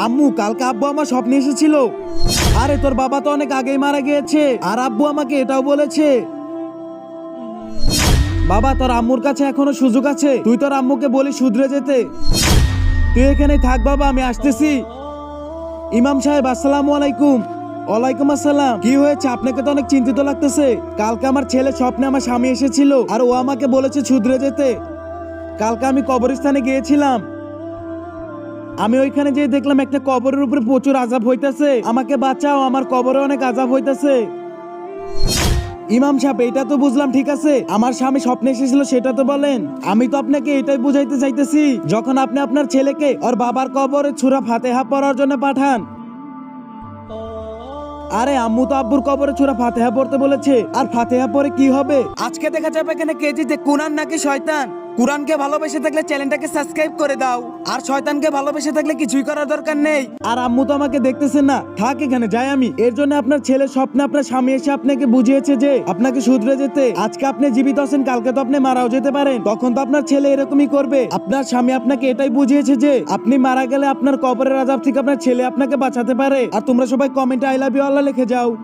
আম্মু, কালকে আব্বু আমার স্বপ্নে এসেছিল। আরে তোর বাবা তো অনেক আগেই মারা গিয়েছে, আর আব্বু আমাকে এটাও বলেছে। বাবা, তোর আম্মুর কাছে এখনো সুযোগ আছে, তুই তোর আম্মুকে বলি শুধরে যেতে। তুই এখানেই থাক বাবা, আমি আসতেছি। ইমাম সাহেব, আসসালামু আলাইকুম। ওয়ালাইকুম আসসালাম। কি হয়েছে? আপনাকে তো অনেক চিন্তিত লাগতেছে। কালকে আমার ছেলে স্বপ্নে আমার স্বামী এসেছিল, আর ও আমাকে বলেছে শুধরে যেতে। কালকে আমি কবরস্থানে গিয়েছিলাম। আমি ওইখানে যেয়ে দেখলাম একটা কবরের উপরে প্রচুর আযাব হইতাছে। আমাকে বাঁচাও, আমার কবরে অনেক আযাব হইতাছে। ইমাম সাহেব, এটা তো বুঝলাম, ঠিক আছে, আমার স্বামী স্বপ্নে এসেছিল সেটা তো বলেন। আমি তো আপনাকে এটাই বুঝাইতে চাইতেছি, যখন আপনি আপনার ছেলেকে ওর বাবার কবরে সূরা ফাতিহা পড়ার জন্য পাঠান। আরে আম্মু তো আব্বুর কবরে সূরা ফাতিহা পড়তে বলেছে, আর ফাতিহা পরে কি হবে? আজকে দেখা যাবে এখানে কে জিতে, কুরআন নাকি শয়তান। কুরআনকে ভালোবেসে থাকলে চ্যানেলটাকে সাবস্ক্রাইব করে দাও, আর শয়তানকে ভালোবেসে থাকলে কিছুই করার দরকার নেই। আর আম্মু তো আমাকে দেখতেছেন না, থাক এখানে যাই আমি। এর জন্য আপনার ছেলের স্বপ্নে আপনার স্বামী এসে আপনাকে বুঝিয়েছে যে আপনাকে শুধরে যেতে। আজকে আপনি জীবিত আছেন, কালকে তো আপনি মারাও যেতে পারেন, তখন তো আপনার ছেলে এরকমই করবে। আপনার স্বামী আপনাকে এটাই বুঝিয়েছে যে আপনি মারা গেলে আপনার কবরের আযাব থেকে আপনার ছেলে আপনাকে বাঁচাতে পারে। আর তোমরা সবাই কমেন্টে আই লাভ ইউ আল্লাহ লিখে যাও।